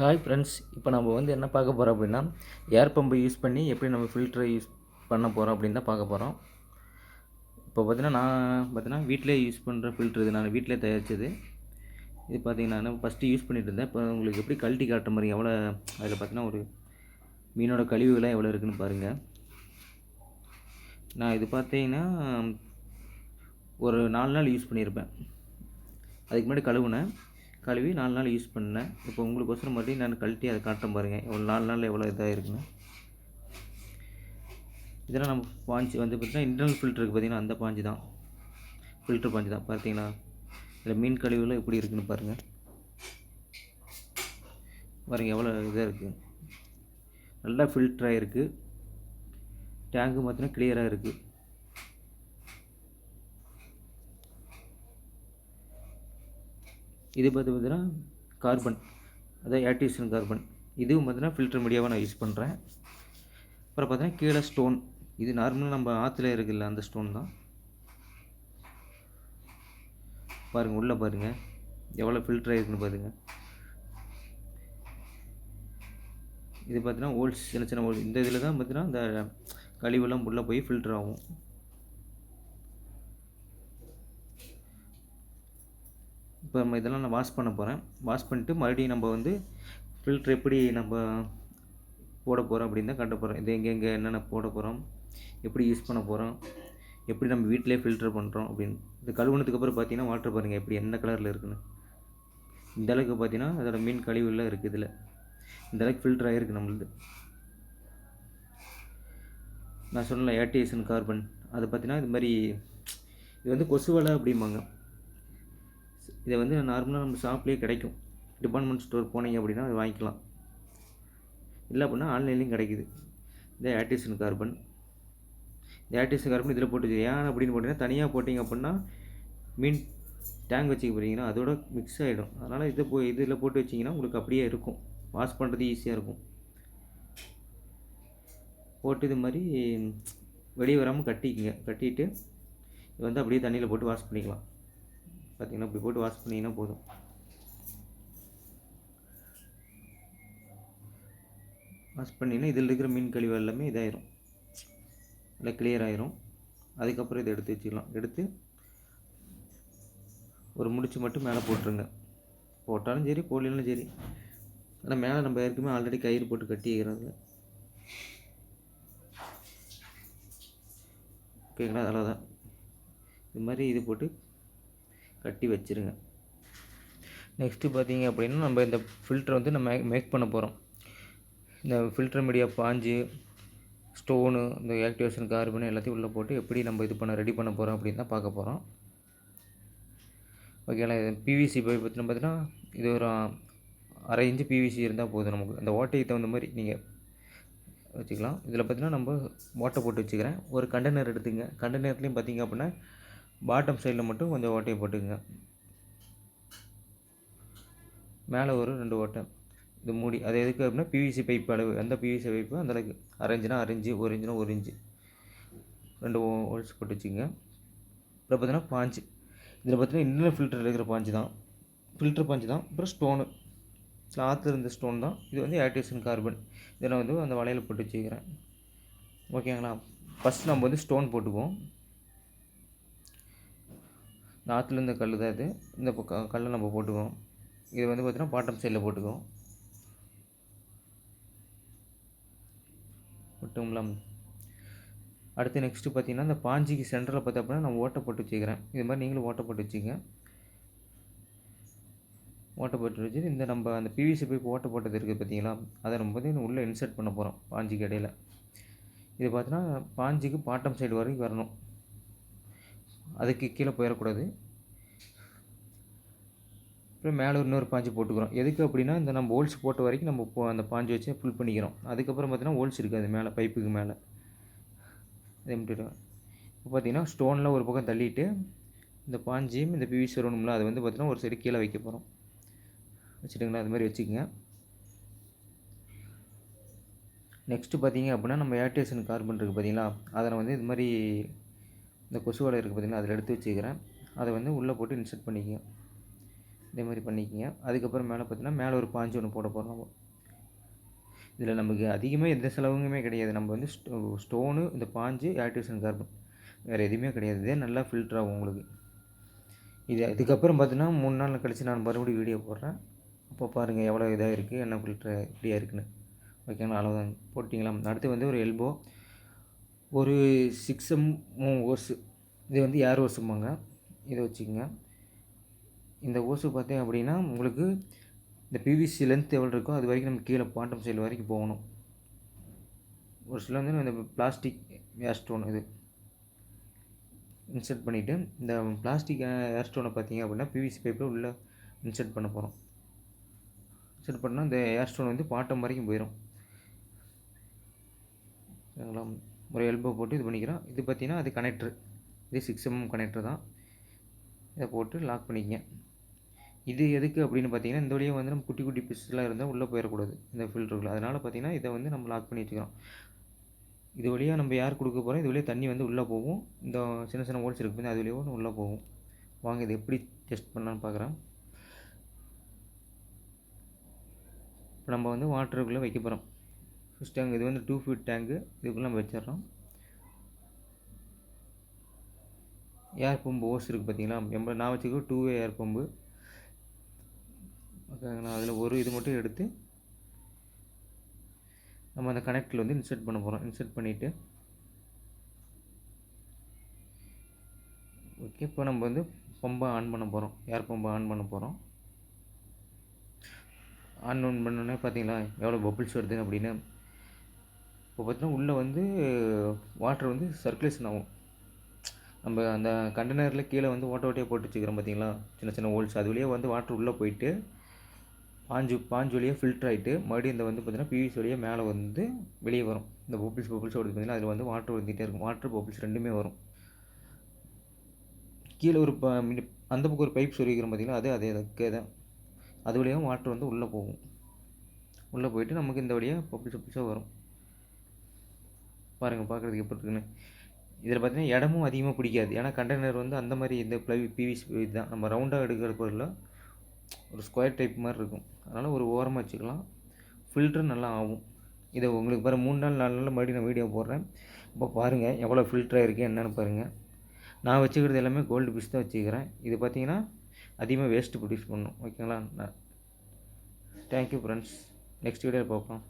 Hi friends, இப்போ நம்ம என்ன பார்க்க போகிறோம் அப்படின்னா, ஏர் பம்பை யூஸ் பண்ணி எப்படி நம்ம ஃபில்டரை யூஸ் பண்ண போகிறோம் அப்படின்னு தான் பார்க்க போகிறோம். இப்போ பார்த்தீங்கன்னா வீட்டிலே யூஸ் பண்ணுற ஃபில்ட்ரு இது. நான் வீட்டிலே தயாரித்தது. இது பார்த்தீங்கன்னா நான் ஃபஸ்ட்டு யூஸ் பண்ணிட்டு இருந்தேன். இப்போ உங்களுக்கு எப்படி கழட்டி காட்டுற மாதிரி எவ்வளோ அதில் பார்த்தீங்கன்னா ஒரு மீனோட கழிவுகள்லாம் எவ்வளோ இருக்குதுன்னு பாருங்கள். நான் இது பார்த்தீங்கன்னா ஒரு 4 நாள் யூஸ் பண்ணியிருப்பேன். அதுக்கு முன்னாடி கழுவி 4 நாள் யூஸ் பண்ணேன். இப்போ உங்களுக்கோசரம் மறுபடியும் நான் கழட்டி அதை காட்டுறேன் பாருங்கள், எவ்வளோ 4 நாளில் எவ்வளோ இதாக இருக்குன்னு. இதெல்லாம் நம்ம பாஞ்சு பார்த்தீங்கன்னா இன்டர்னல் ஃபில்டருக்கு பார்த்தீங்கன்னா அந்த பாஞ்சு தான், ஃபில்ட்ரு பாஞ்சு தான். பார்த்தீங்கன்னா இதில் மீன் கழிவுலாம் எப்படி இருக்குதுன்னு பாருங்கள். எவ்வளோ இதாக இருக்குது, நல்லா ஃபில்டராக இருக்குது. டேங்கு பார்த்தீங்கன்னா கிளியராக இருக்குது. இது பார்த்தீங்கன்னா கார்பன், அதாவது ஆர்டிஃபிஷியல் கார்பன். இதுவும் பார்த்தீங்கன்னா ஃபில்டர் மீடியாவை நான் யூஸ் பண்ணுறேன். அப்புறம் பார்த்தீங்கன்னா கீழே ஸ்டோன், இது நார்மலாக நம்ம ஆற்றுல இருக்குல்ல அந்த ஸ்டோன் தான். பாருங்கள், உள்ளே பாருங்கள் எவ்வளோ ஃபில்டர் ஆகிருக்குன்னு பாருங்கள். இது பார்த்தீங்கன்னா ஹோல்ஸ், சின்ன சின்ன ஹோல்ஸ். இந்த இதில் தான் பார்த்தீங்கன்னா இந்த கழிவெல்லாம் உள்ளே போய் ஃபில்டர் ஆகும். இப்போ நம்ம இதெல்லாம் நான் வாஷ் பண்ண போகிறேன். வாஷ் பண்ணிட்டு மறுபடியும் நம்ம ஃபில்ட்ரு எப்படி நம்ம போட போகிறோம் அப்படின்னு தான் காட்ட போகிறோம். இது எங்கே என்னென்ன போட போகிறோம், எப்படி யூஸ் பண்ண போகிறோம், எப்படி நம்ம வீட்டிலே ஃபில்டர் பண்ணுறோம் அப்படின்னு. இது கழுவுனதுக்கு அப்புறம் பார்த்தீங்கன்னா வாட்டர் பாருங்கள் எப்படி என்ன கலரில் இருக்குன்னு. இந்தளவுக்கு பார்த்தீங்கன்னா அதோட மீன் கழிவுலாம் இருக்குது. இதில் இந்தளவுக்கு ஃபில்டர் ஆகிருக்கு நம்மளுது. நான் சொன்னல ஏடிஎஸ்என் கார்பன், அது பார்த்தீங்கன்னா இது மாதிரி இது கொசு வலை அப்படிம்பாங்க. இதை நார்மலாக நம்ம ஷாப்லேயே கிடைக்கும். டிபார்ட்மெண்ட் ஸ்டோர் போனீங்க அப்படின்னா அது வாங்கிக்கலாம். இல்லை அப்படின்னா ஆன்லைன்லேயும் கிடைக்குது. இந்த ஆர்டிஃபிஷியல் கார்பன், இந்த ஆர்டிஃபிஷியல் கார்பன் இதில் போட்டு ஏன் அப்படின்னு போட்டிங்கன்னா, தனியாக போட்டிங்க அப்படின்னா மீன் டேங்க் வச்சுக்க போகிறீங்கன்னா அதோட மிக்ஸ் ஆகிடும். அதனால் இதில் போட்டு வச்சிங்கன்னா உங்களுக்கு அப்படியே இருக்கும், வாஷ் பண்ணுறது ஈஸியாக இருக்கும். போட்டு இது மாதிரி வெளியே வராமல் கட்டிட்டு இது அப்படியே தண்ணியில் போட்டு வாஷ் பண்ணிக்கலாம். பார்த்திங்கன்னா இப்படி போட்டு வாஷ் பண்ணிங்கன்னா போதும். வாஷ் பண்ணிங்கன்னா இதில் இருக்கிற மீன் கழிவு எல்லாமே இதாயிரும், நல்லா கிளியர் ஆயிரும். அதுக்கப்புறம் இதை எடுத்து வச்சுக்கலாம். எடுத்து ஒரு முடிச்சு மட்டும் மேலே போட்டுருங்க. போட்டாலும் சரி போடலாம் சரி, ஆனால் மேலே நம்ம ஏற்கனவே ஆல்ரெடி கயிறு போட்டு கட்டிக்கிறது. ஓகேங்களா? அதனால தான் இது மாதிரி இது போட்டு கட்டி வச்சுருங்க. நெக்ஸ்ட்டு பார்த்தீங்க அப்படின்னா நம்ம இந்த ஃபில்டரை நம்ம மேக் பண்ண போகிறோம். இந்த ஃபில்டர் மீடியா பாஞ்சு, ஸ்டோனு, இந்த ஆக்டிவேஷன் கார்பன் எல்லாத்தையும் உள்ளே போட்டு எப்படி நம்ம ரெடி பண்ண போகிறோம் அப்படின்னு தான் பார்க்க போகிறோம். ஓகேங்களா? பிவிசி பைப் பார்த்தீங்கன்னா இது ஒரு 1/2 இன்ச்சு பிவிசி இருந்தால் போதும். நமக்கு அந்த ஓட்டைக்கு தகுந்த மாதிரி நீங்கள் வச்சுக்கலாம். இதில் பார்த்தீங்கன்னா நம்ம ஓட்டை போட்டு வச்சுக்கிறேன். ஒரு கண்டெய்னர் எடுத்துங்க. கண்டெய்னர்லேயும் பார்த்தீங்க அப்படின்னா பாட்டம் சைடில் மட்டும் கொஞ்சம் ஓட்டையை போட்டுக்குங்க. மேலே ஒரு 2 ஓட்டை இது மூடி. அது எதுக்கு அப்படின்னா பிவிசி பைப் அளவு, எந்த பிவிசி பைப்பு அந்த அளவுக்கு 1/2 இன்ச்சுனா 1/2 இன்ச்சு, 1 இன்ச்சுனா 1 இன்ச்சு 2 ஹோல்ஸ் போட்டு வச்சுக்கோங்க. அப்புறம் பார்த்தீங்கன்னா பாஞ்சு, இதில் பார்த்தீங்கன்னா இன்னும் ஃபில்டர் இருக்கிற பாஞ்சு தான், ஃபில்டர் பாஞ்சு தான். அப்புறம் ஸ்டோனு, ஆற்றுல இருந்த ஸ்டோன் தான். இது ஆர்டிஃபிஷியல் கார்பன். இதெல்லாம் அந்த வலையில் போட்டு வச்சுக்கிறேன். ஓகேங்களா? ஃபஸ்ட் நம்ம ஸ்டோன் போட்டுக்குவோம். இந்த ஆற்றுல இருந்த கல் தான் இது. இந்த கல்லை நம்ம போட்டுக்குவோம். இது பார்த்தீங்கன்னா பாட்டம் சைடில் போட்டுக்குவோம். மட்டும்லாம் அடுத்து நெக்ஸ்ட்டு பார்த்தீங்கன்னா இந்த பாஞ்சிக்கு சென்டரில் பார்த்தா அப்படின்னா நான் ஓட்டை போட்டு வச்சுக்கிறேன். இது மாதிரி நீங்களும் ஓட்டை போட்டு வச்சுங்க. ஓட்டை போட்டு வச்சு இந்த நம்ம அந்த பிவிசி பைப் ஓட்டை போட்டது இருக்குது பார்த்தீங்களா, அதை நம்ம உள்ளே இன்சர்ட் பண்ண போகிறோம் பாஞ்சிக்கு இடையில். இது பார்த்தீங்கன்னா பாஞ்சிக்கு பாட்டம் சைடு வரைக்கும் வரணும், அதுக்கு கீழே போயிடக்கூடாது. அப்புறம் மேலே இன்னொரு பாஞ்சு போட்டுக்கிறோம். எதுக்கு அப்படின்னா இந்த நம்ம ஹோல்ஸ் போட்ட வரைக்கும் நம்ம அந்த பாஞ்சு வச்சு ஃபுல் பண்ணிக்கிறோம். அதுக்கப்புறம் பார்த்தீங்கன்னா ஹோல்ஸ் இருக்காது மேலே, பைப்புக்கு மேலே. அதே விட்டுடுவேன். இப்போ பார்த்தீங்கன்னா ஸ்டோனில் ஒரு பக்கம் தள்ளிட்டு இந்த பாஞ்சியும் இந்த பிவிசி வரணும்ல, அது பார்த்தீங்கன்னா ஒரு சைடு கீழே வைக்க போகிறோம். வச்சுட்டுங்களா? அது மாதிரி வச்சுக்கோங்க. நெக்ஸ்ட்டு பார்த்தீங்க அப்படின்னா நம்ம ஆர்டிஃபிஷியல் கார்பன் இருக்குது பார்த்தீங்களா, அதில் இது மாதிரி இந்த கொசு வலை இருக்குது பார்த்தீங்கன்னா அதில் எடுத்து வச்சுக்கிறேன். அதை உள்ளே போட்டு இன்சர்ட் பண்ணிக்கோங்க. இதே மாதிரி பண்ணிக்கோங்க. அதுக்கப்புறம் மேலே பார்த்தீங்கன்னா மேலே ஒரு பாஞ்சு ஒன்று போட போகிறோம் நம்ம. இதில் நமக்கு அதிகமாக எந்த செலவுமே கிடையாது. நம்ம வந்து ஸ்டோனு, இந்த பாஞ்சு, ஆக்டிவேஷன் கார்பன், வேறு எதுவுமே கிடையாது. இதே நல்லா ஃபில்டர் ஆகும் உங்களுக்கு. இதுக்கப்புறம் பார்த்தீங்கன்னா 3 நாள் கழித்து நான் மறுபடியும் வீடியோ போடுறேன். அப்போ பாருங்கள் எவ்வளோ இதாக இருக்குது, என்ன ஃபில்ட்ரு இப்படியா இருக்குன்னு. ஓகேங்களா, அவ்வளோதான் போட்டிங்களா. அடுத்து வந்து ஒரு எல்போ, ஒரு 6M ஓஸு, இது வந்து ஏர் ஓஸும்பாங்க, இதை வச்சுக்கோங்க. இந்த ஓஸு பார்த்தீங்க அப்படின்னா உங்களுக்கு இந்த பிவிசி லென்த் எவ்வளோ இருக்கோ அது வரைக்கும் நம்ம கீழே பாட்டம் சைடு வரைக்கும் போகணும். ஒரு சில வந்து இந்த பிளாஸ்டிக் ஏர் ஸ்டோன் இது இன்சர்ட் பண்ணிவிட்டு, இந்த பிளாஸ்டிக் ஏர் ஸ்டோனை பார்த்தீங்க அப்படின்னா பிவிசி பைப்பில் உள்ளே இன்சர்ட் பண்ண போகிறோம். இன்சர்ட் பண்ணால் இந்த ஏர் ஸ்டோன் வந்து பாட்டம் வரைக்கும் போயிடும். சரிங்களா, ஒரு எல்போ போட்டு இது பண்ணிக்கிறோம். இது பார்த்தீங்கன்னா அது கனெக்டரு, இது 6M கனெக்டர் தான். இதை போட்டு லாக் பண்ணிக்கங்க. இது எதுக்கு அப்படின்னு பார்த்தீங்கன்னா, இந்த வழியாக வந்து நம்ம குட்டி குட்டி பீஸ்லாம் இருந்தால் உள்ளே போயிடக்கூடாது இந்த ஃபில்டருக்குள்ள. அதனால் பார்த்தீங்கன்னா இதை வந்து நம்ம லாக் பண்ணி வச்சுக்கிறோம். இது வழியாக நம்ம ஏர் கொடுக்க போகிறோம். இது வழியாக தண்ணி வந்து உள்ளே போகும். இந்த சின்ன சின்ன ஹோல்ஸ் இருக்குது, அது வழியாக உள்ளே போகும். வாங்க இது எப்படி டெஸ்ட் பண்ணலான்னு பார்க்குறேன். இப்போ நம்ம வந்து வாட்டருக்குள்ளே வைக்க போகிறோம். ஃபஸ்ட் டேங்க் இது வந்து 2 ஃபீட் டேங்கு, இதுக்குள்ளே நம்ம வச்சிடறோம். ஏர் பம்பு ஓஸ் இருக்குது பார்த்தீங்களா, நான் வச்சுக்கோ 2-வே ஏர் பம்பு. ஓகேங்களா, அதில் ஒரு இது மட்டும் எடுத்து நம்ம அந்த கனெக்டில் வந்து இன்சர்ட் பண்ண போகிறோம். இன்சர்ட் பண்ணிவிட்டு ஓகே, இப்போ நம்ம வந்து பம்பை ஆன் பண்ண போகிறோம். ஏர் பம்பை ஆன் பண்ண போகிறோம். ஆன் பண்ணோன்னே பார்த்தீங்களா எவ்வளோ பபிள்ஸ் வருது அப்படின்னு. இப்போ பார்த்தீங்கன்னா உள்ளே வந்து வாட்டர் வந்து சர்க்குலேஷன் ஆகும். நம்ம அந்த கண்டெய்னரில் கீழே வந்து ஓட்டையாக போட்டு வச்சுக்கிறோம் பார்த்தீங்களா, சின்ன சின்ன ஹோல்ஸ், அது வழியாக வந்து வாட்டர் உள்ளே போயிட்டு பாஞ்சு வழியாக ஃபில்டர் ஆகிட்டு மறுபடியும் இந்த வந்து பார்த்திங்கன்னா பிவிசி வழியாக மேலே வந்து வெளியே வரும். இந்த பபிள்ஸ் வருது பார்த்திங்கன்னா, அதில் வந்து வாட்டர் வந்துகிட்டே இருக்கும். வாட்டர் பபிள்ஸ் ரெண்டுமே வரும். கீழே ஒரு அந்த பக்கம் ஒரு பைப் சொருகிக்கிறோம் பார்த்திங்களா, அதே தான். அது வழியாக வாட்டர் வந்து உள்ளே போகும். உள்ளே போயிட்டு நமக்கு இந்த வழியாக பபிள்ஸாக வரும். பாருங்கள் பார்க்குறதுக்கு எப்படி இருக்குன்னு. இதில் பார்த்திங்கன்னா இடமும் அதிகமாக பிடிக்காது. ஏன்னா கண்டெய்னர் வந்து அந்த மாதிரி இந்த பிவிசி இதுதான் நம்ம ரவுண்டாக எடுக்கிற பொருளில் ஒரு ஸ்கொயர் டைப் மாதிரி இருக்கும். அதனால் ஒரு ஓரமாக வச்சுக்கலாம். ஃபில்ட்ரு நல்லா ஆகும். இதை உங்களுக்கு 3 நாள் 4 நாள் மறுபடியும் நான் வீடியோ போடுறேன். இப்போ பாருங்கள் எவ்வளோ ஃபில்ட்ராக இருக்குது என்னென்னு பாருங்கள். நான் வச்சுக்கிறது எல்லாமே கோல்டு பீஸ் தான் வச்சுக்கிறேன். இது பார்த்திங்கன்னா அதிகமாக வேஸ்ட்டு ப்ரொடியூஸ் பண்ணும். ஓகேங்களா, தேங்க்யூ ஃப்ரெண்ட்ஸ். நெக்ஸ்ட் வீடியோவில் பார்ப்போம்.